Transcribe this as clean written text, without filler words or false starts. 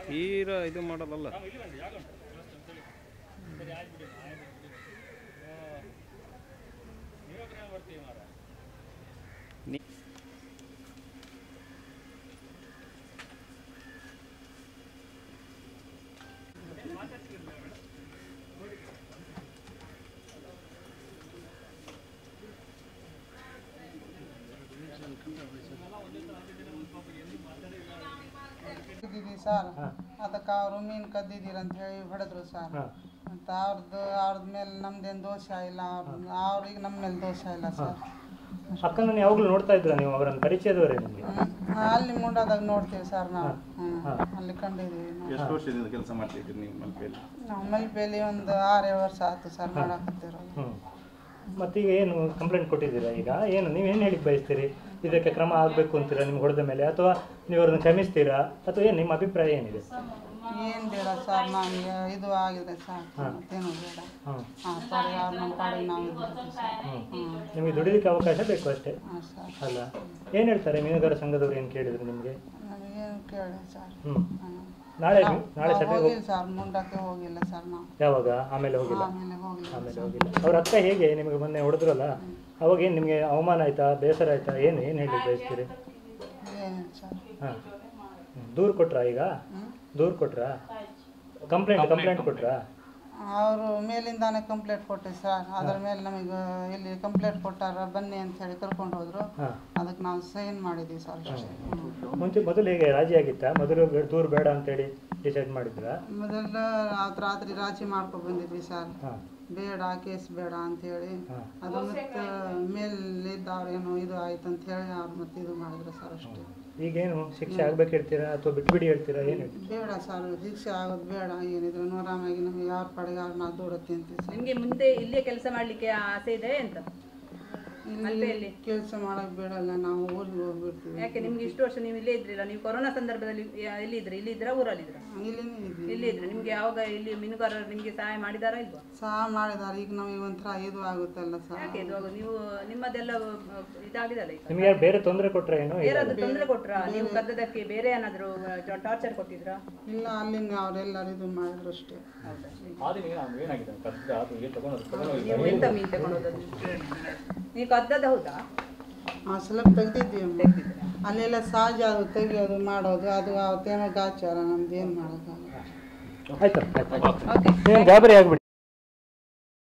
ತೀರಾ ಇದು ಮಾಡೋದಲ್ಲ. ಸರ್ ಅದಕ್ಕೆ ಅವರು ಮೀನು ಕದ್ದಿದ್ದೀರ ಅಂತ ಹೇಳಿ ಹೊಡೆದ್ರು ಸರ್. ಮತ್ತು ಅವ್ರದ್ದು ಮೇಲೆ ನಮ್ದೇನು ದೋಷ ಇಲ್ಲ, ಅವ್ರಿಗೆ ನಮ್ಮ ಮೇಲೆ ದೋಷ ಇಲ್ಲ ಸರ್. ಅಕ್ಕನ ಯಾವಾಗಲೂ ನೋಡ್ತಾ ಇದ್ರ ನೀವು? ಅವರನ್ನು ಪರಿಚಯದವರೇ ನಿಮಗೆ? ಅಲ್ಲಿ ಮುಂಡಾದಾಗ ನೋಡ್ತೀವಿ ಸರ್ ನಾವು. ಅಲ್ಲಿ ಕಂಡಿದ್ದೀವಿ. ಎಷ್ಟು ವರ್ಷದಿಂದ ಕೆಲಸ ಮಾಡ್ತಿದ್ದೀರಿ ನೀವು ಮಲ್ಪೆಯಲ್ಲಿ? ನಾವು ಮಲ್ಪೆಯಲ್ಲಿ ಒಂದು 6 ವರ್ಷ ಆಯ್ತು ಸರ್ ಮಾಡಕತ್ತಿರೋದು. ಮತ್ತೀಗ ಏನು ಕಂಪ್ಲೇಂಟ್ ಕೊಟ್ಟಿದ್ದೀರಾ? ಈಗ ಏನು ನೀವೇನು ಹೇಳಿ ಬಯಸ್ತೀರಿ? ಇದಕ್ಕೆ ಕ್ರಮ ಆಗಬೇಕು ಅಂತೀರಾ ನಿಮ್ಗೆ ಹೊಡೆದ ಮೇಲೆ, ಅಥವಾ ನೀವು ಅವ್ರನ್ನ ಕ್ಷಮಿಸ್ತೀರಾ, ಅಥವಾ ಏನು ನಿಮ್ಮ ಅಭಿಪ್ರಾಯ ಏನಿದೆ? ಏನು ಬೇಡ ಸರ್, ನಮಗೆ ಇದು ಆಗಿದೆ ಸರ್, ಮತ್ತೇನು ಬೇಡ. ಸರಿ, ಅವ್ರು ನಮ್ಮ ಪಾಡಿಗೆ ನಾವು ಇದ್ದೀವಿ ಸರ್. ನಿಮಗೆ ದುಡಿಲಿಕ್ಕೆ ಅವಕಾಶ ಬೇಕು ಅಷ್ಟೇ ಅಲ್ಲ? ಏನು ಹೇಳ್ತಾರೆ ಮೀನುಗಾರ ಸಂಘದವ್ರು? ಏನು ಕೇಳಿದ್ರು ನಿಮಗೆ? ನಮಗೇನು ಕೇಳಿ ಸರ್. ನಾಳೆ ಸಭೆ ಹೋಗಿಲ್ಲ ಸರ್, ಮುಂಡಕ್ಕೆ ಹೋಗಿಲ್ಲ ಸರ್ ನಾವು. ಯಾವಾಗ? ಆಮೇಲೆ ಹೋಗಿಲ್ಲ. ಆಮೇಲೆ ಹೋಗಿಲ್ಲ. ಅವ್ರ ಅಕ್ಕ ಹೇಗೆ ನಿಮಗೆ ಮೊನ್ನೆ ಹೊಡೆದ್ರಲ್ಲ, ಅವಾಗ ಏನು ನಿಮಗೆ ಅವಮಾನ ಆಯ್ತಾ, ಬೇಸರ ಆಯ್ತಾ, ಏನು ಹೇಳಿ ಬಯಸ್ತೀರಿ? ಹಾಂ, ದೂರು ಕೊಟ್ರಾ? ಈಗ ದೂರು ಕೊಟ್ರಾ? ಕಂಪ್ಲೇಂಟ್ ಕೊಟ್ರಾ? ಅವರು ಮೇಲಿಂದಾನೆ ಕಂಪ್ಲೇಂಟ್ ಕೊಟ್ಟೆ ಸರ್. ಅದ್ರ ಮೇಲೆ ನಮಗೆ ಇಲ್ಲಿ ಕಂಪ್ಲೇಂಟ್ ಕೊಟ್ಟಾರ, ಬನ್ನಿ ಅಂತ ಹೇಳಿ ಕರ್ಕೊಂಡು ಹೋದ್ರು. ಅದಕ್ಕೆ ನಾವು ಸೈನ್ ಮಾಡಿದ್ವಿ ಸರ್. ಮೊದಲು ಹೇಗೆ ರಾಜಿ ಆಗಿತ್ತಾ? ಮೊದಲು ದೂರು ಬೇಡ ಅಂತೇಳಿ ಡಿಸೈಡ್ ಮಾಡಿದ್ರ? ಮೊದಲು ರಾತ್ರಿ ರಾಜಿ ಮಾಡ್ಕೊಂಡು ಬಂದಿದ್ವಿ ಸರ್, ಬೇಡ ಕೇಸ್ ಬೇಡ ಅಂತೇಳಿ. ಅದು ಮತ್ತೆ ಮೇಲಿದ್ದವ್ರೇನು ಇದು ಆಯ್ತು ಅಂತ ಹೇಳಿ ಅವ್ರು ಮತ್ತೆ ಇದು ಮಾಡಿದ್ರು ಸರ್ ಅಷ್ಟೇ. ಈಗೇನು ಶಿಕ್ಷೆ ಆಗ್ಬೇಕು ಹೇಳ್ತೀರಾ ಅಥವಾ ಬಿಟ್ಬಿಡಿ ಹೇಳ್ತೀರಾ? ಏನು ಬೇಡ ಸರ್, ಶಿಕ್ಷೆ ಆಗೋದು ಬೇಡ. ಏನಿದ್ರು ಆರಾಮಾಗಿ ನಮಗೆ ಯಾರ ಪಡೆಗೆ ಅವ್ರು ನಾವು ದೂಡತ್ತೆ ಅಂತೀವಿ ಸರ್. ನಿಮಗೆ ಮುಂದೆ ಇಲ್ಲೇ ಕೆಲಸ ಮಾಡಲಿಕ್ಕೆ ಆಸೆ ಇದೆ ಅಂತ? ಇಲ್ಲಿ ಕೆಲಸ ಮಾಡಕ್ಕೆ ಬೇಡಲ್ಲ, ನಾವು ಊರಿಗೆ ಹೋಗ್ಬಿಡ್ತೀವಿ. ಯಾಕೆ ನಿಮ್ಗೆ ಇಷ್ಟು ವರ್ಷ ನೀವು ಇಲ್ಲೇ ಇದ್ರಿಲ್ಲ? ನೀವು ಕೊರೋನಾ ಸಂದರ್ಭದಲ್ಲಿ ಎಲ್ಲಿದ್ರಿ? ಇಲ್ಲಿದ್ರ ಊರಲ್ಲಿದ್ರ? ಇಲ್ಲಿ ಇದ್ರಿ. ನಿಮ್ಗೆ ಯಾವಾಗ ಇಲ್ಲಿ ಮೀನುಗಾರರು ನಿಮ್ಗೆ ಸಹಾಯ ಮಾಡಿದಾರಾ ಇಲ್ವಾ? ಸಹಾಯ ಮಾಡಿದಾರೆ. ಈಗ ನಮಗೆ ಒಂಥರ ಇದು ಆಗುತ್ತಲ್ಲ ಸರ್. ಯಾಕೆ ಇದು ಆಗೋದು? ನೀವು ನಿಮ್ಮದೆಲ್ಲ ಇದಾಗಿದಲ್ಲ ಈಗ. ನಿಮ್ಗೆ ಯಾರು ಬೇರೆ ತೊಂದರೆ ಕೊಟ್ರ? ಏನು ಬೇರೆ ತೊಂದರೆ ಕೊಟ್ರಾ? ನೀವು ಕದ್ದದಕ್ಕೆ ಬೇರೆ ಏನಾದ್ರು ಟಾರ್ಚರ್ ಕೊಟ್ಟಿದ್ರಾ? ಇಲ್ಲ, ಅಲ್ಲಿಂದ ಅವರೆಲ್ಲರೂ ಇದು ಮಾಡಿದ್ರು ಅಷ್ಟೇ. ನೀವು ಎಂತ ಮೀನು ತಗೊಂಡೋದು? ನೀವು ಕದ್ದದ ಹೌದಾ? ಸ್ವಲ್ಪ ತೆಗ್ದಿದ್ದೀವಿ. ಅಲ್ಲೆಲ್ಲ ಸಹಜ ಅದು ತೆಗಿಯೋದು ಮಾಡೋದು, ಅದು ಅವತ್ತೇನೋ ಗಾಚಾರ, ನಮ್ದು ಏನು ಮಾಡೋದು. ಆಯ್ತು, ಗಾಬರಿ ಆಗ್ಬಿಡಿ.